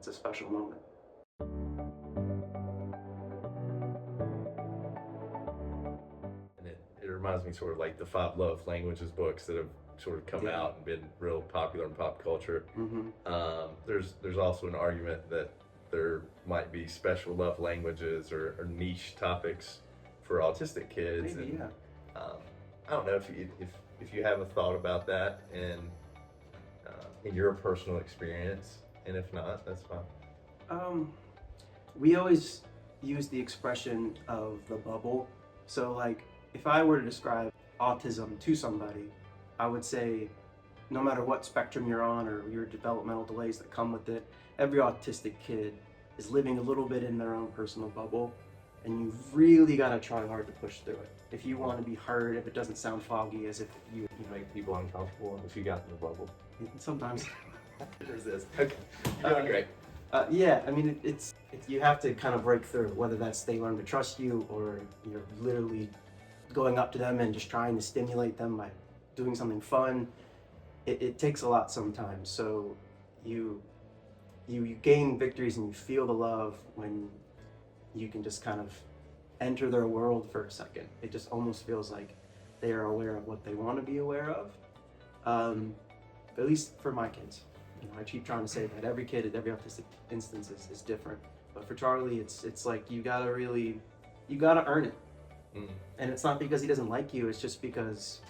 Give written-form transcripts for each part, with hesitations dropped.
it's a special moment. And it reminds me sort of like the five love languages books that have sort of come Yeah. out and been real popular in pop culture. Mm-hmm. There's also an argument that there might be special love languages or niche topics for autistic kids. Maybe, And yeah. I don't know if you have a thought about that and in your personal experience, and if not, that's fine. We always use the expression of the bubble. So, like, if I were to describe autism to somebody, I would say no matter what spectrum you're on or your developmental delays that come with it, every autistic kid is living a little bit in their own personal bubble, and you've really got to try hard to push through it. If you want to be heard, if it doesn't sound foggy, as if you Make people uncomfortable if you got in the bubble. sometimes. There's this. Okay, you're doing great. Yeah, I mean, it's you have to kind of break through, whether that's they learn to trust you or you're literally going up to them and just trying to stimulate them by doing something fun. It takes a lot sometimes. So you gain victories and you feel the love when you can just kind of enter their world for a second. It just almost feels like they are aware of what they want to be aware of. At least for my kids. I keep trying to say that every kid at every autistic instance is different. But for Charlie, it's like you gotta earn it. Mm. And it's not because he doesn't like you, it's just because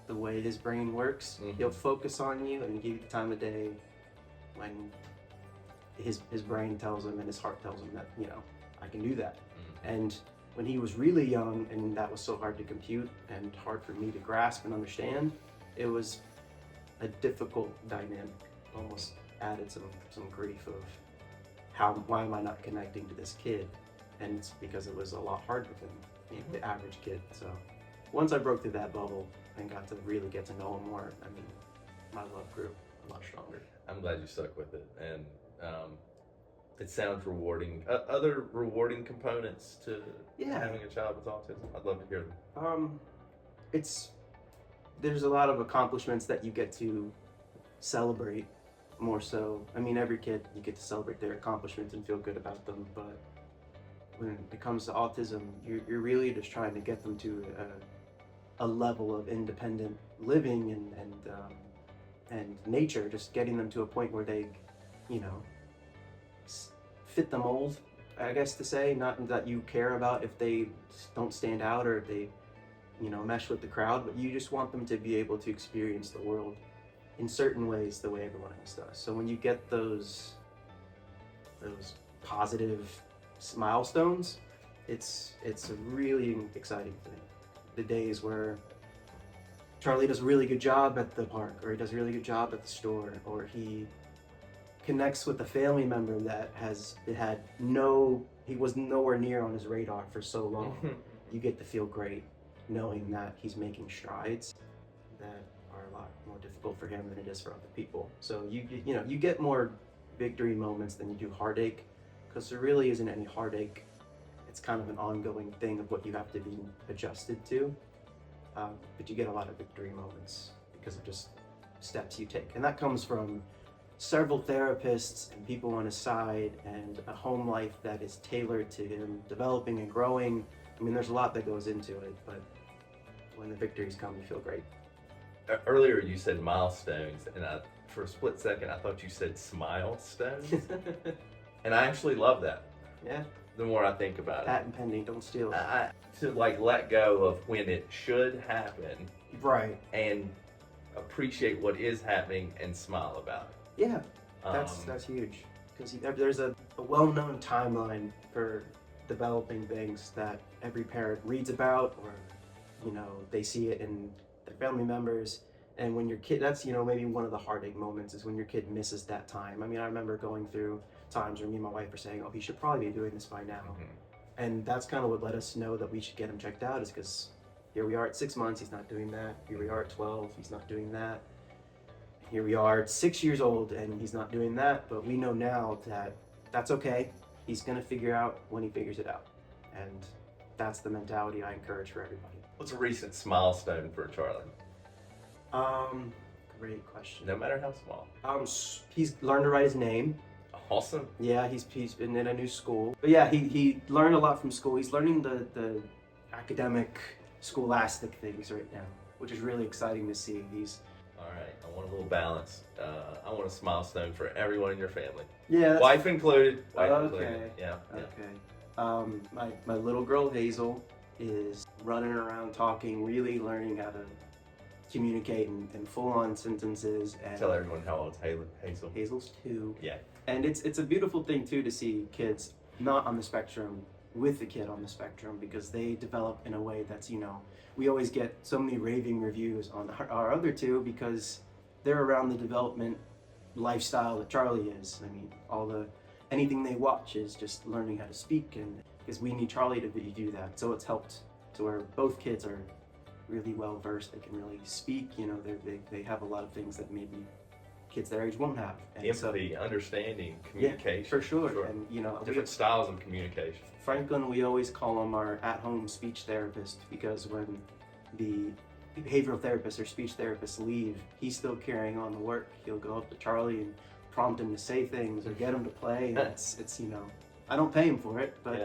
the way his brain works, Mhm. he'll focus on you and give you the time of day when his brain tells him and his heart tells him that, I can do that. And when he was really young and that was so hard to compute and hard for me to grasp and understand, it was a difficult dynamic. Almost added some grief of why am I not connecting to this kid? And it's because it was a lot harder than the average kid. So once I broke through that bubble and got to really get to know him more, I mean, my love grew a lot stronger. I'm glad you stuck with it, and it sounds rewarding. Other rewarding components to having a child with autism? I'd love to hear them. There's a lot of accomplishments that you get to celebrate more so. I mean, every kid, you get to celebrate their accomplishments and feel good about them, but when it comes to autism, you're really just trying to get them to a level of independent living and nature, just getting them to a point where they, fit the mold, I guess to say, not that you care about if they don't stand out or if they, mesh with the crowd, but you just want them to be able to experience the world in certain ways the way everyone else does. So when you get those positive milestones, it's a really exciting thing. The days where Charlie does a really good job at the park, or he does a really good job at the store, or he connects with a family member that he was nowhere near on his radar for so long. You get to feel great knowing that he's making strides that are a lot more difficult for him than it is for other people. So you get more victory moments than you do heartache, because there really isn't any heartache. It's kind of an ongoing thing of what you have to be adjusted to. But you get a lot of victory moments because of just steps you take. And that comes from several therapists and people on his side and a home life that is tailored to him developing and growing. I mean, there's a lot that goes into it, but when the victories come, you feel great. Earlier you said milestones, and for a split second I thought you said Smilestones. And I actually love that. Yeah. The more I think about Patent pending, don't steal it. To let go of when it should happen, Right. and appreciate what is happening and smile about it. Yeah, that's huge, because there's a well-known timeline for developing things that every parent reads about, or they see it in their family members. And when your kid, that's maybe one of the heartache moments is when your kid misses that time. I mean, I remember going through times where me and my wife were saying, oh, he should probably be doing this by now. And that's kind of what let us know that we should get him checked out, is because here we are at 6 months, he's not doing that. Here we are at 12, he's not doing that. Here we are at 6 years old and he's not doing that, but we know now that that's okay. He's gonna figure out when he figures it out. And that's the mentality I encourage for everybody. What's a recent milestone for Charlie? Great question. No matter how small. He's learned to write his name. Awesome. Yeah, he's been in a new school. But yeah, he learned a lot from school. He's learning the academic, scholastic things right now, which is really exciting to see. He's All right, I want a little balance. I want a milestone for everyone in your family. yeah, Wife included. Wife okay. included. Yeah. Okay. My little girl Hazel is running around talking, really learning how to communicate in full-on sentences. And Tell everyone how old Hazel. Hazel's 2. Yeah. And it's a beautiful thing too to see kids not on the spectrum with the kid on the spectrum, because they develop in a way that's, we always get so many raving reviews on our other 2 because they're around the development lifestyle that Charlie is. I mean, anything they watch is just learning how to speak, and because we need Charlie to do that. So it's helped to where both kids are really well versed. They can really speak. They have a lot of things that maybe kids their age won't have. And empathy, understanding, communication. Yeah, for sure. And different styles of communication. Franklin, we always call him our at-home speech therapist, because when the behavioral therapists or speech therapists leave, he's still carrying on the work. He'll go up to Charlie and prompt him to say things or get him to play. And it's I don't pay him for it, but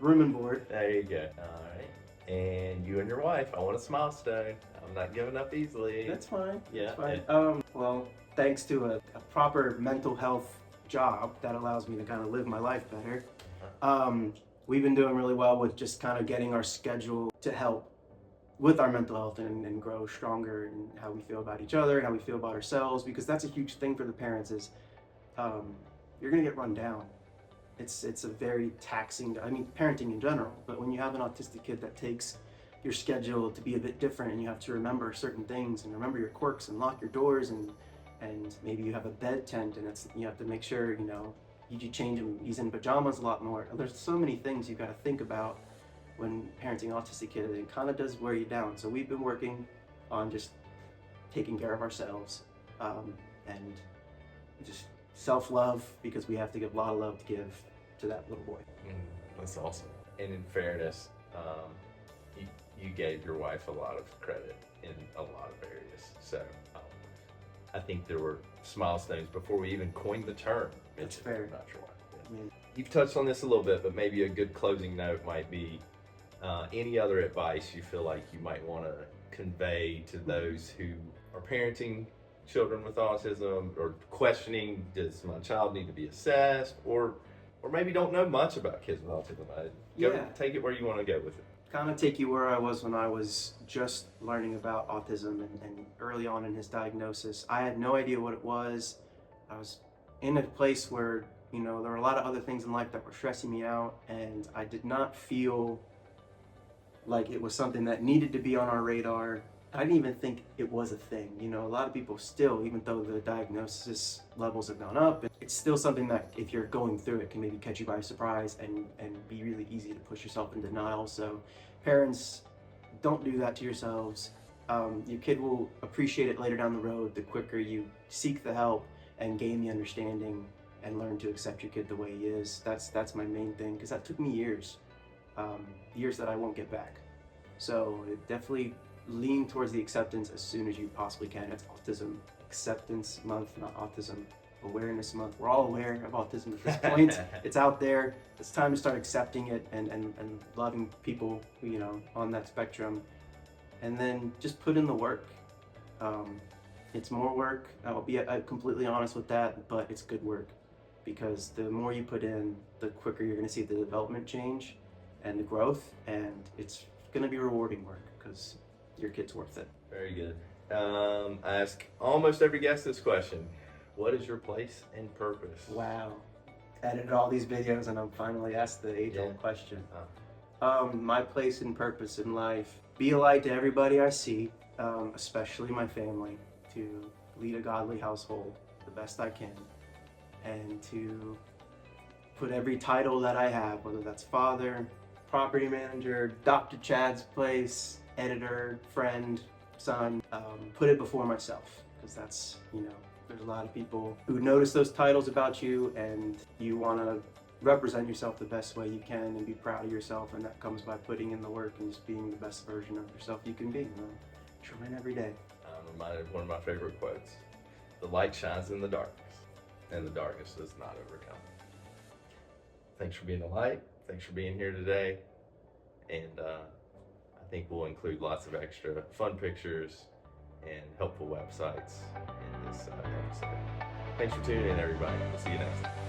room and board. There you go. All right. And you and your wife, I want a milestone. I'm not giving up easily. That's fine. Yeah. That's fine. Well, thanks to a proper mental health job that allows me to kind of live my life better, we've been doing really well with just kind of getting our schedule to help with our mental health and grow stronger in how we feel about each other, how we feel about ourselves, because that's a huge thing for the parents is you're going to get run down. It's a very taxing, parenting in general, but when you have an autistic kid that takes your schedule to be a bit different, and you have to remember certain things and remember your quirks and lock your doors, and maybe you have a bed tent, and you have to make sure you change him, he's in pajamas a lot more. There's so many things you've got to think about when parenting an autistic kid, and it kind of does wear you down. So we've been working on just taking care of ourselves and just self-love, because we have to give a lot of love to give to that little boy. That's awesome. And in fairness, you gave your wife a lot of credit in a lot of areas. So I think there were milestones before we even coined the term. That's fair. Not sure why. Yeah. You've touched on this a little bit, but maybe a good closing note might be any other advice you feel like you might want to convey to those who are parenting children with autism, or questioning, does my child need to be assessed, or maybe don't know much about kids with autism. Take it where you want to go with it. Kind of take you where I was when I was just learning about autism and early on in his diagnosis. I had no idea what it was. I was in a place where, there were a lot of other things in life that were stressing me out, and I did not feel like it was something that needed to be on our radar. I didn't even think it was a thing. A lot of people still, even though the diagnosis levels have gone up, it's still something that if you're going through it can maybe catch you by surprise and be really easy to push yourself in denial. So parents, don't do that to yourselves. Your kid will appreciate it later down the road the quicker you seek the help and gain the understanding and learn to accept your kid the way he is. That's my main thing, because that took me years that I won't get back. So definitely lean towards the acceptance as soon as you possibly can. It's Autism Acceptance Month, not Autism Awareness Month. We're all aware of autism at this point. It's out there. It's time to start accepting it and loving people, on that spectrum. And then just put in the work. It's more work. I'll be completely honest with that, but it's good work, because the more you put in, the quicker you're going to see the development change and the growth, and it's going to be rewarding work, because your kid's worth it. Very good. I ask almost every guest this question. What is your place and purpose? Wow. Edited all these videos and I'm finally asked the age-old question. My place and purpose in life: be a light to everybody I see, especially my family, to lead a godly household the best I can, and to put every title that I have, whether that's father, property manager, Dr. Chad's place, editor, friend, son, put it before myself, because that's, there's a lot of people who notice those titles about you, and you want to represent yourself the best way you can and be proud of yourself, and that comes by putting in the work and just being the best version of yourself you can be. Trying every day. I'm reminded of one of my favorite quotes: "The light shines in the darkness." and the darkness does not overcome. Thanks for being a light. Thanks for being here today. And I think we'll include lots of extra fun pictures and helpful websites in this episode. Thanks for tuning in, everybody. We'll see you next time.